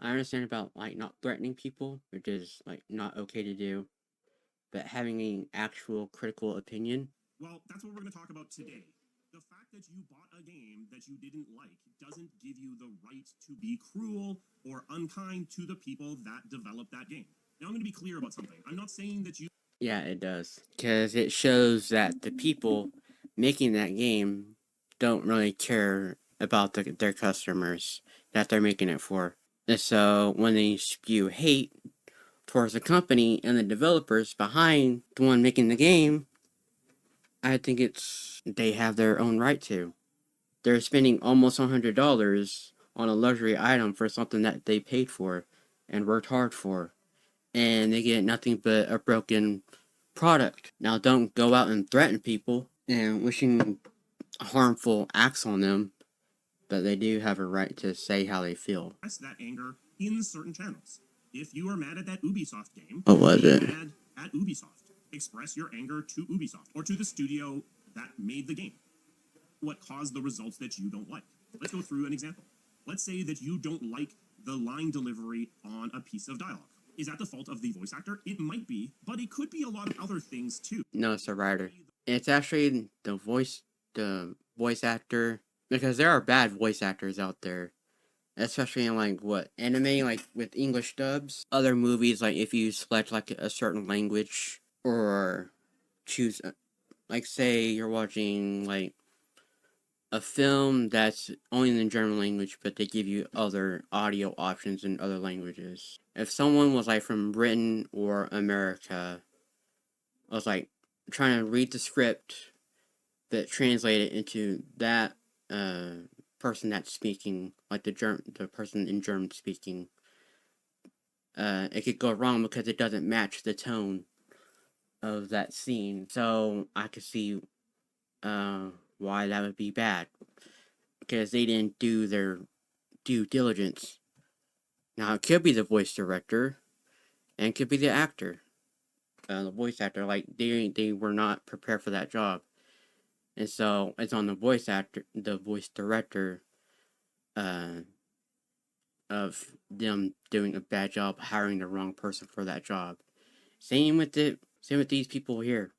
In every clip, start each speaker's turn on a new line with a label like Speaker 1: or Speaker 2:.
Speaker 1: I understand about like not threatening people, which is like not okay to do, but having an actual critical opinion.
Speaker 2: Well, that's what we're going to talk about today. The fact that you bought a game that you didn't like doesn't give you the right to be cruel or unkind to the people that developed that game. Now, I'm going to be clear about something. I'm not saying that you.
Speaker 1: Yeah, it does. Because it shows that the people making that game don't really care about their customers that they're making it for. And so when they spew hate towards the company and the developers behind the one making the game, I think they have their own right to. They're spending almost $100 on a luxury item for something that they paid for and worked hard for, and they get nothing but a broken product. Now, don't go out and threaten people and wishing harmful acts on them, but they do have a right to say how they feel.
Speaker 2: That anger in certain channels. If you are mad at that Ubisoft game,
Speaker 1: what was it?
Speaker 2: Mad at Ubisoft. Express your anger to Ubisoft or to the studio that made the game. What caused the results that you don't like? Let's go through an example. Let's say that you don't like the line delivery on a piece of dialogue. Is that the fault of the voice actor? It might be, but it could be a lot of other things too.
Speaker 1: No, it's the writer. It's actually the voice actor, because there are bad voice actors out there, especially in like anime, like with English dubs. Other movies, like if you select like a certain language or choose, like say you're watching like a film that's only in the German language, but they give you other audio options in other languages. If someone was like from Britain or America, I was like trying to read the script, but translate it into that person that's speaking, like the person in German speaking, it could go wrong because it doesn't match the tone of that scene. So I could see why that would be bad, because they didn't do their due diligence. Now, it could be the voice director, and it could be the actor, the voice actor. Like they were not prepared for that job, and so it's on the voice director, of them doing a bad job hiring the wrong person for that job. Same with these people here,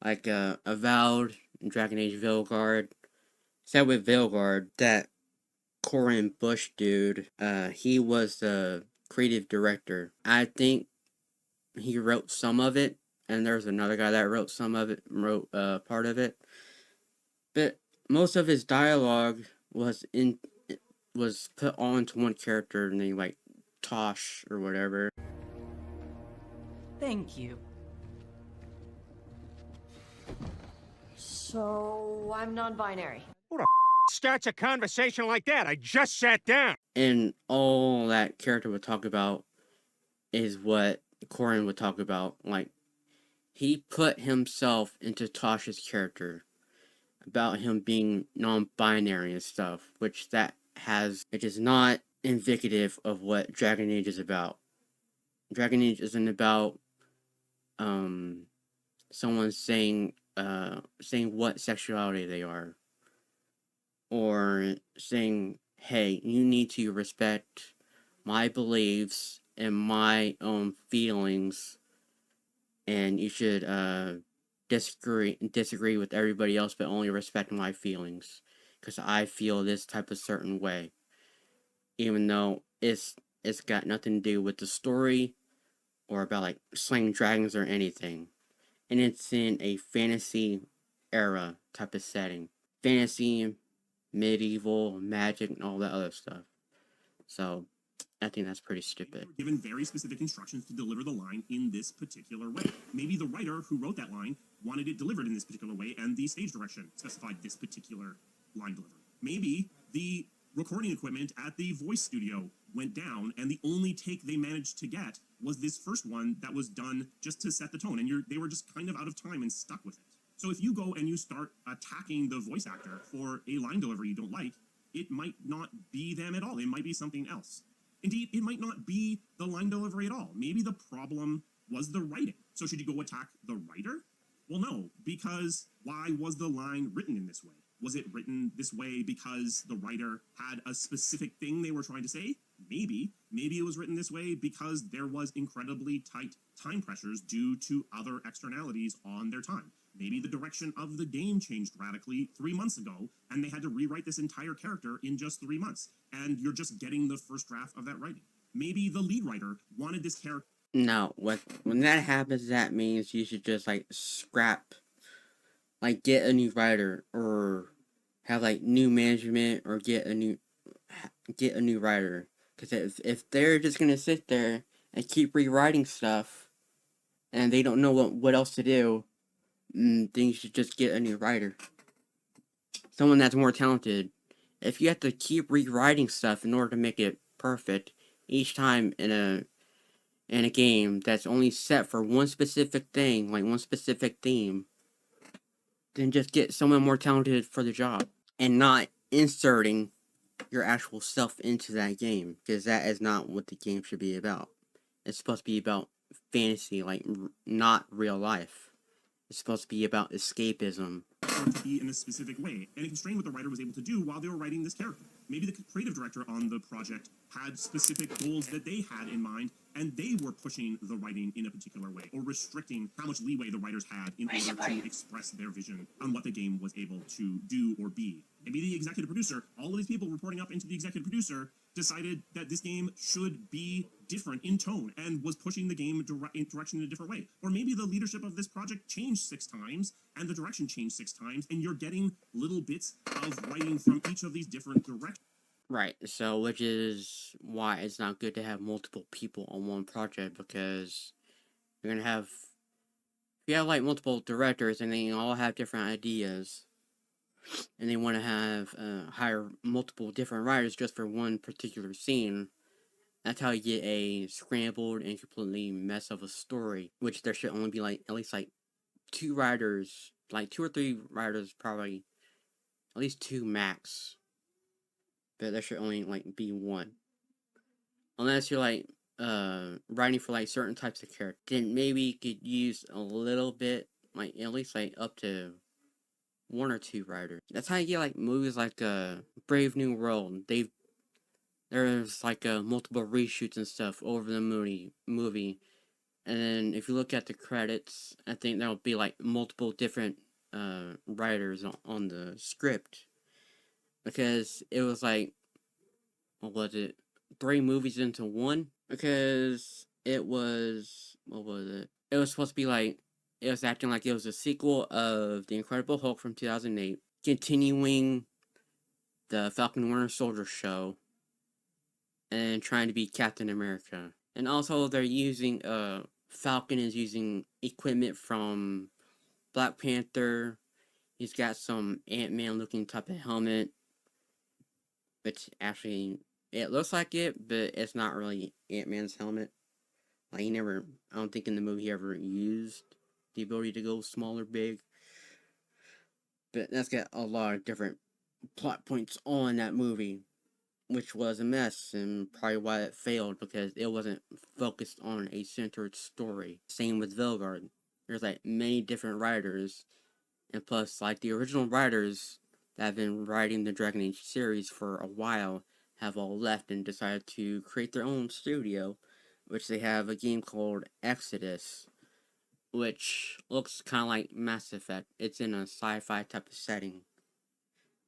Speaker 1: like Avowed, Dragon Age Veilguard. Said with Veilguard that Corin Bush dude, he was the creative director. I think he wrote some of it, and there's another guy that wrote part of it. But most of his dialogue was put onto one character named like Tosh or whatever.
Speaker 3: Thank you.
Speaker 4: So, I'm non-binary.
Speaker 5: Who the starts a conversation like that? I just sat down.
Speaker 1: And all that character would talk about is what Corin would talk about. Like, he put himself into Tosh's character about him being non-binary and stuff, which is not indicative of what Dragon Age is about. Dragon Age isn't about someone saying what sexuality they are, or saying, hey, you need to respect my beliefs and my own feelings, and you should disagree with everybody else, but only respect my feelings, because I feel this type of certain way, even though it's got nothing to do with the story or about like slaying dragons or anything. And it's in a fantasy era type of setting. Fantasy, medieval, magic, and all that other stuff. So, I think that's pretty stupid.
Speaker 2: Given very specific instructions to deliver the line in this particular way. Maybe the writer who wrote that line wanted it delivered in this particular way, and the stage direction specified this particular line delivered. Maybe the recording equipment at the voice studio went down, and the only take they managed to get was this first one that was done just to set the tone, and they were just kind of out of time and stuck with it. So if you go and you start attacking the voice actor for a line delivery you don't like, it might not be them at all. It might be something else. Indeed, it might not be the line delivery at all. Maybe the problem was the writing. So should you go attack the writer? Well, no, because why was the line written in this way? Was it written this way because the writer had a specific thing they were trying to say? Maybe. Maybe it was written this way because there was incredibly tight time pressures due to other externalities on their time. Maybe the direction of the game changed radically 3 months ago, and they had to rewrite this entire character in just 3 months, and you're just getting the first draft of that writing. Maybe the lead writer wanted this character.
Speaker 1: No, when that happens, that means you should just like scrap, like get a new writer or have like new management or get a new writer. Because if they're just gonna sit there and keep rewriting stuff and they don't know what else to do, then you should just get a new writer, someone that's more talented. If you have to keep rewriting stuff in order to make it perfect each time in a game that's only set for one specific thing, like one specific theme, then just get someone more talented for the job and not inserting your actual self into that game, because that is not what the game should be about. It's supposed to be about fantasy, like not real life. It's supposed to be about escapism.
Speaker 2: To be in a specific way, and it constrained what the writer was able to do while they were writing this character. Maybe the creative director on the project had specific goals that they had in mind, and they were pushing the writing in a particular way, or restricting how much leeway the writers had in order to express their vision on what the game was able to do or be. Maybe the executive producer, all of these people reporting up into the executive producer, decided that this game should be different in tone and was pushing the game direction in a different way. Or maybe the leadership of this project changed 6 times and the direction changed 6 times, and you're getting little bits of writing from each of these different directions.
Speaker 1: Right, so which is why it's not good to have multiple people on one project, because you're gonna have, if you have like multiple directors and they all have different ideas, and they want to have hire multiple different writers just for one particular scene, that's how you get a scrambled and completely mess of a story. Which there should only be like at least like 2 writers, like 2 or 3 writers, probably at least 2 max. But there should only like be 1, unless you're like writing for like certain types of characters. Then maybe you could use a little bit, like at least like up to 1 or 2 writers. That's how you get like movies like Brave New World. There's like multiple reshoots and stuff over the movie. And then if you look at the credits, I think there'll be like multiple different writers on the script, because it was like, what was it, 3 movies into one? Because it was, what was it? It was supposed to be like, it was acting like it was a sequel of The Incredible Hulk from 2008, continuing the Falcon and Winter Soldier show, and trying to be Captain America. And also they're using, Falcon is using equipment from Black Panther. He's got some Ant-Man looking type of helmet, which actually, it looks like it, but it's not really Ant-Man's helmet. Like, I don't think in the movie he ever used the ability to go small or big. But that's got a lot of different plot points on that movie, which was a mess, and probably why it failed, because it wasn't focused on a centered story. Same with Vilgard. There's like many different writers, and plus like the original writers that have been writing the Dragon Age series for a while have all left and decided to create their own studio, which they have a game called Exodus, which looks kind of like Mass Effect. It's in a sci-fi type of setting,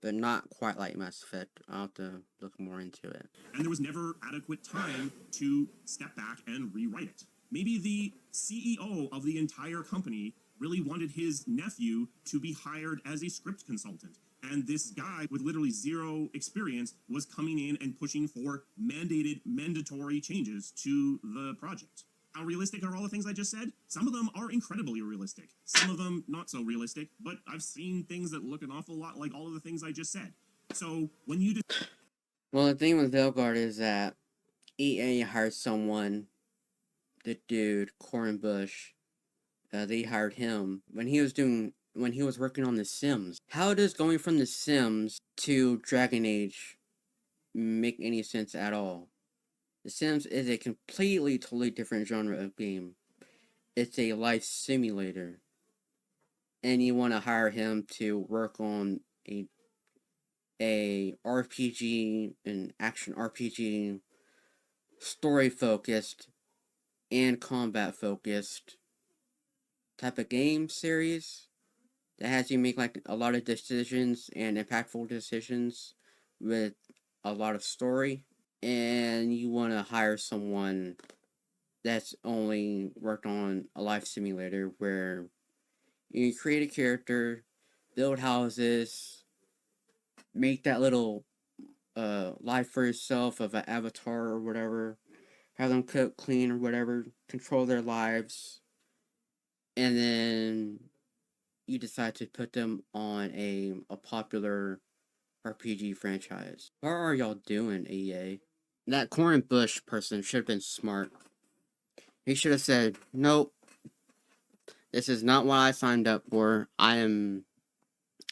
Speaker 1: but not quite like Mass Effect. I'll have to look more into it.
Speaker 2: And there was never adequate time to step back and rewrite it. Maybe the CEO of the entire company really wanted his nephew to be hired as a script consultant. And this guy with literally 0 experience was coming in and pushing for mandatory changes to the project. How realistic are all the things I just said? Some of them are incredibly realistic. Some of them not so realistic, but I've seen things that look an awful lot like all of the things I just said. So when you
Speaker 1: Well, the thing with Vilgard is that EA hired someone, the dude, Corin Bush. They hired him when he was working on The Sims. How does going from The Sims to Dragon Age make any sense at all? The Sims is a totally different genre of game. It's a life simulator. and you want to hire him to work on a RPG, an action RPG, story focused and combat focused type of game series that has you make like a lot of decisions and impactful decisions with a lot of story, and you want to hire someone that's only worked on a life simulator where you create a character, build houses, make that little life for yourself of an avatar or whatever, have them cook, clean, or whatever, control their lives, and then you decide to put them on a popular RPG franchise. What are y'all doing, EA? That Corin Bush person should have been smart. He should have said, "Nope, this is not what I signed up for. I am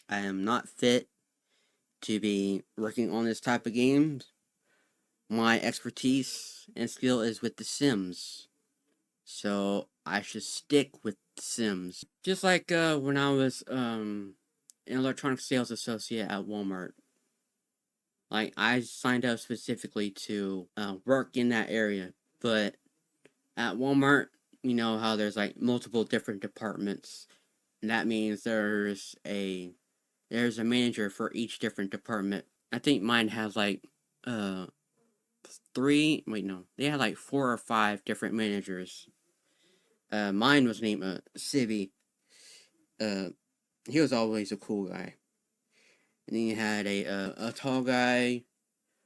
Speaker 1: not fit to be working on this type of game. My expertise and skill is with The Sims, so I should stick with The Sims." Just like when I was an electronic sales associate at Walmart. Like, I signed up specifically to work in that area, but at Walmart, you know how there's like multiple different departments, and that means there's a manager for each different department. I think mine has like uh they had like 4 or 5 different managers. Mine was named Civvy. Uh, he was always a cool guy, and then you had a tall guy,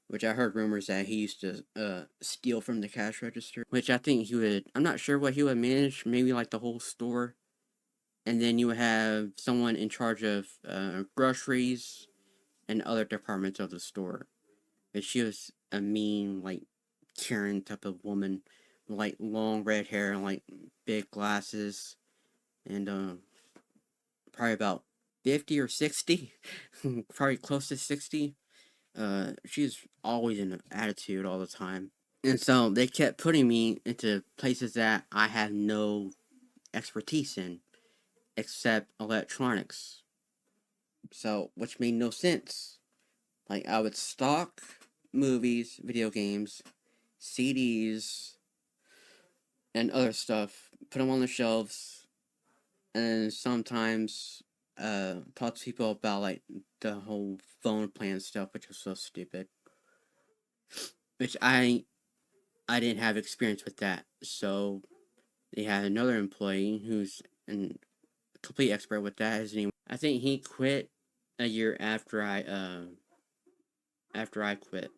Speaker 1: which I heard rumors that he used to steal from the cash register. Which I think he would. I'm not sure what he would manage. Maybe like the whole store. And then you would have someone in charge of groceries and other departments of the store. But she was a mean, like Karen type of woman, with like long red hair and like big glasses, and probably about 50 or 60, probably close to 60. She's always in an attitude all the time. And so they kept putting me into places that I have no expertise in, except electronics. So, which made no sense. Like, I would stock movies, video games, CDs, and other stuff, put them on the shelves, and sometimes talk to people about, like, the whole phone plan stuff, which was so stupid. Which I didn't have experience with that, so they had another employee who's a complete expert with that. His name, I think he quit a year after I quit.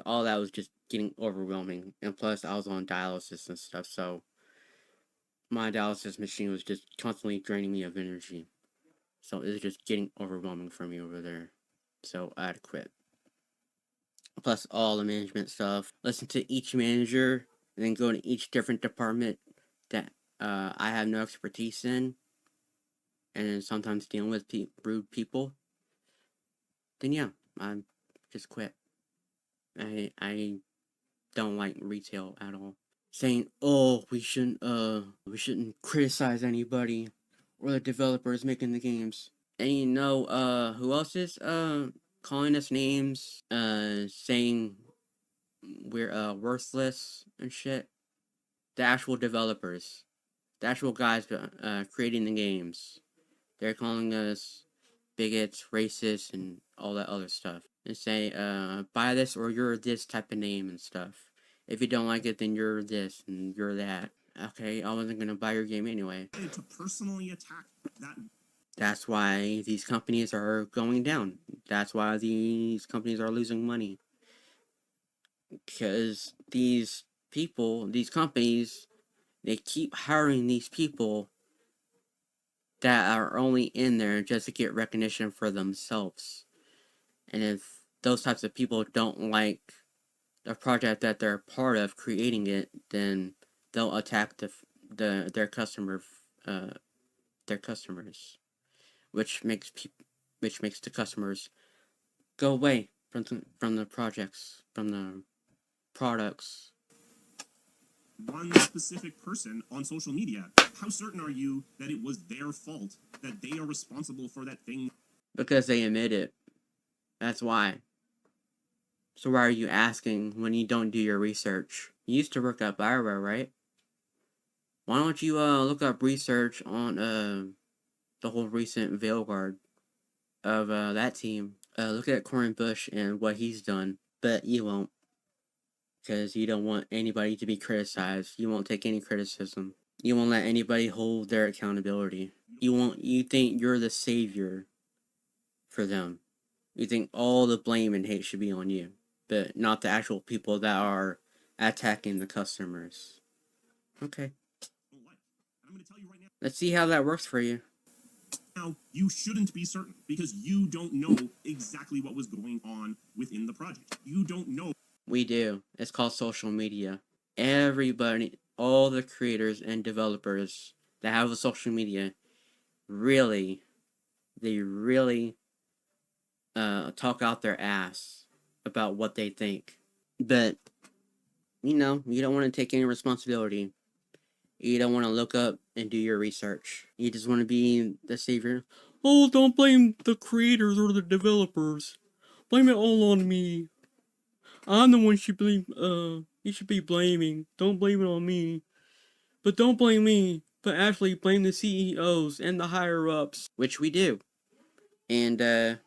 Speaker 1: All that was just getting overwhelming, and plus I was on dialysis and stuff, so my dialysis machine was just constantly draining me of energy. So it was just getting overwhelming for me over there. So I had to quit. Plus all the management stuff. Listen to each manager, and then go to each different department that I have no expertise in, and then sometimes dealing with rude people. Then yeah, I just quit. I don't like retail at all. Saying, "Oh, we shouldn't criticize anybody or the developers making the games." And you know, who else is calling us names, saying we're worthless and shit? The actual developers, the actual guys creating the games. They're calling us bigots, racists, and all that other stuff. And say, buy this or you're this type of name and stuff. If you don't like it, then you're this and you're that. Okay, I wasn't gonna buy your game anyway.
Speaker 2: To personally attack that.
Speaker 1: That's why these companies are going down. That's why these companies are losing money. Because these people, these companies, they keep hiring these people that are only in there just to get recognition for themselves. And if those types of people don't like the project that they're part of creating it, then they'll attack their customers, which makes the customers go away from the projects, from the products.
Speaker 2: One specific person on social media. How certain are you that it was their fault, that they are responsible for that thing?
Speaker 1: Because they admit it. That's why. So why are you asking when you don't do your research? You used to work at Bioware, right? Why don't you look up research on the whole recent Veilguard of that team? Look at Corin Bush and what he's done, but you won't, because you don't want anybody to be criticized. You won't take any criticism. You won't let anybody hold their accountability. You think you're the savior for them. You think all the blame and hate should be on you, but not the actual people that are attacking the customers. Okay.
Speaker 2: Don't like. And I'm going to tell you right
Speaker 1: Let's see how that works for you.
Speaker 2: now, you shouldn't be certain because you don't know exactly what was going on within the project. You don't know.
Speaker 1: We do. It's called social media. Everybody, all the creators and developers that have a social media, they really talk out their ass about what they think. But, you don't want to take any responsibility. You don't want to look up and do your research. You just want to be the savior. Oh, don't blame the creators or the developers. Blame it all on me. I'm the one you should be blaming. Don't blame it on me. But don't blame me. But actually blame the CEOs and the higher ups. Which we do. And,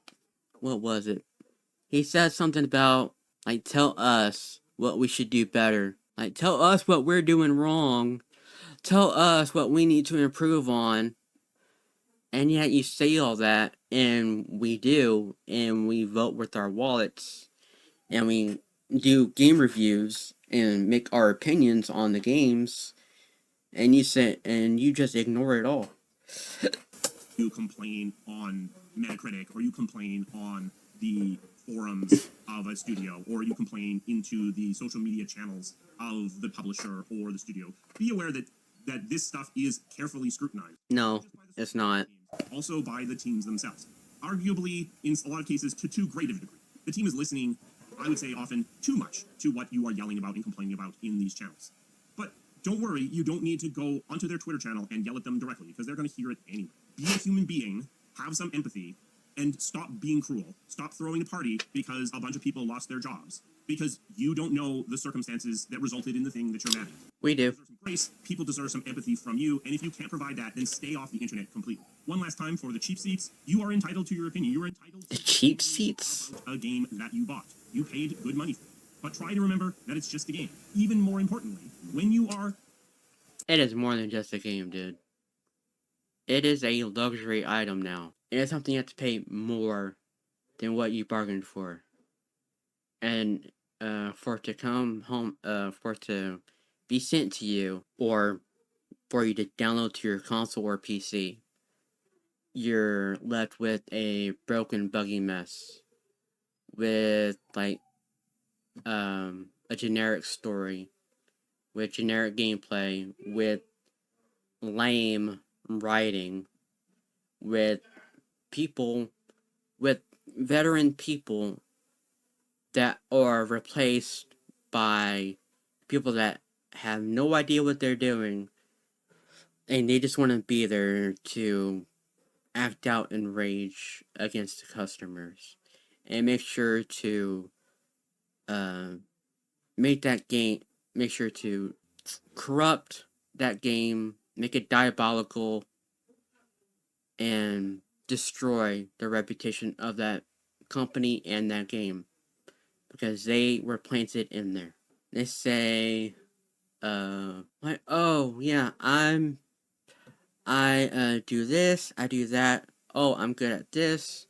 Speaker 1: what was it? He said something about, like, tell us what we should do better. Like, tell us what we're doing wrong. Tell us what we need to improve on. And yet you say all that, and we do, and we vote with our wallets, and we do game reviews, and make our opinions on the games, and you just ignore it all.
Speaker 2: You complain on Metacritic or you complain on the forums of a studio or you complain into the social media channels of the publisher or the studio. Be aware that this stuff is carefully scrutinized.
Speaker 1: No, it's not.
Speaker 2: Also by the teams themselves. Arguably, in a lot of cases, to too great of a degree. The team is listening, I would say often, too much to what you are yelling about and complaining about in these channels. But don't worry, you don't need to go onto their Twitter channel and yell at them directly, because they're going to hear it anyway. Be a human being, have some empathy, and stop being cruel. Stop throwing a party because a bunch of people lost their jobs. Because you don't know the circumstances that resulted in the thing that you're mad at.
Speaker 1: We do.
Speaker 2: Some grace, people deserve some empathy from you, and if you can't provide that, then stay off the internet completely. One last time for the cheap seats, you are entitled to your opinion. You are entitled
Speaker 1: The
Speaker 2: to
Speaker 1: cheap seats?
Speaker 2: a game that you bought. You paid good money for it. But try to remember that it's just a game. Even more importantly, when you are...
Speaker 1: It is more than just a game, dude. It is a luxury item now. It is something you have to pay more than what you bargained for. And for it to come home, for it to be sent to you, or for you to download to your console or PC, you're left with a broken, buggy mess. With, like, a generic story. With generic gameplay. With lame writing. With veteran people that are replaced by people that have no idea what they're doing, and they just want to be there to act out in rage against the customers, and make sure to make sure to corrupt that game, make it diabolical, and destroy the reputation of that company and that game. Because they were planted in there. They say, like, oh, yeah, I do this, I do that, oh, I'm good at this.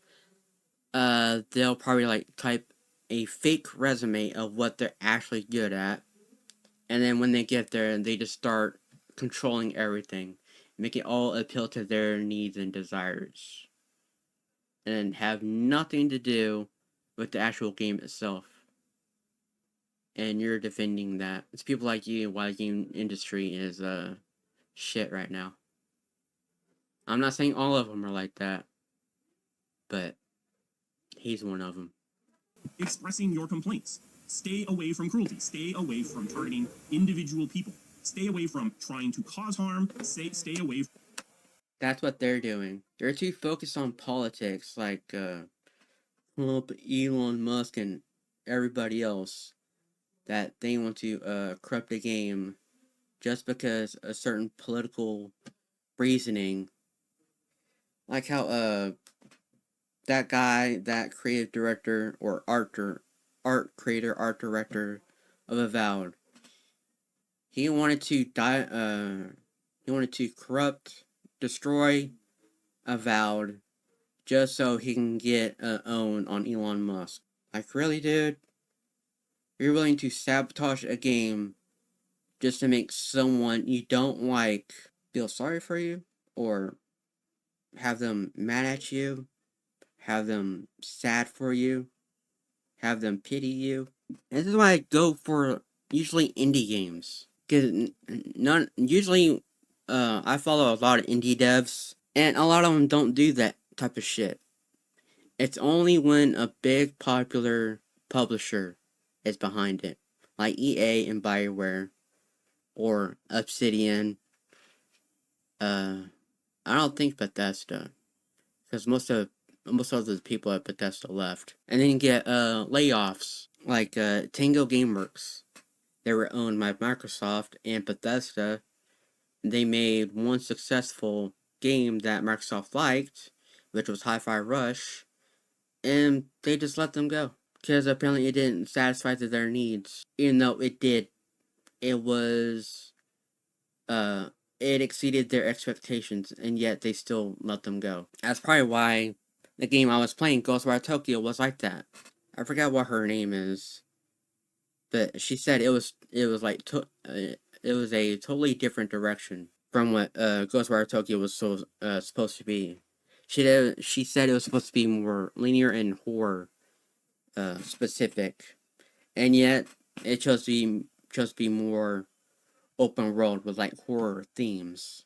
Speaker 1: They'll probably, like, type a fake resume of what they're actually good at. And then when they get there, they just start controlling everything. Make it all appeal to their needs and desires. And have nothing to do with the actual game itself. And you're defending that. It's people like you why the game industry is shit right now. I'm not saying all of them are like that, but he's one of them.
Speaker 2: expressing your complaints. Stay away from cruelty. Stay away from targeting individual people. Stay away from trying to cause harm. Stay away.
Speaker 1: That's what they're doing. They're too focused on politics, like Trump, Elon Musk, and everybody else, that they want to corrupt the game just because a certain political reasoning. Like how that guy, that creative director or art creator, art director of Avowed, he wanted to he wanted to corrupt, destroy Avowed just so he can get own on Elon Musk. Like, really, dude? You're willing to sabotage a game just to make someone you don't like feel sorry for you? Or have them mad at you? Have them sad for you? Have them pity you? And this is why I go for usually indie games. Because usually, I follow a lot of indie devs, and a lot of them don't do that type of shit. It's only when a big popular publisher is behind it, like EA and Bioware, or Obsidian. I don't think Bethesda, because most of the people at Bethesda left, and then you get layoffs like Tango Gameworks. They were owned by Microsoft and Bethesda. They made one successful game that Microsoft liked, which was Hi-Fi Rush, and they just let them go because apparently it didn't satisfy their needs. Even though it did, it was it exceeded their expectations, and yet they still let them go. That's probably why the game I was playing, Ghostwire Tokyo, was like that. I forgot what her name is, but she said it was like it was a totally different direction from what Ghostwire Tokyo was supposed to be. She said it was supposed to be more linear and horror specific, and yet it chose to be more open world with like horror themes.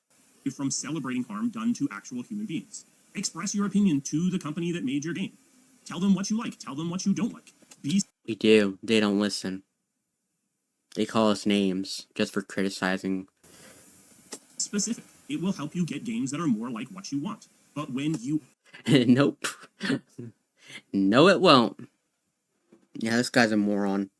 Speaker 2: From celebrating harm done to actual human beings. Express your opinion to the company that made your game. Tell them what you like. Tell them what you don't like. Be
Speaker 1: We do. They don't listen. They call us names just for criticizing.
Speaker 2: specific. It will help you get games that are more like what you want. But when you
Speaker 1: Nope. No, it won't. Yeah, this guy's a moron.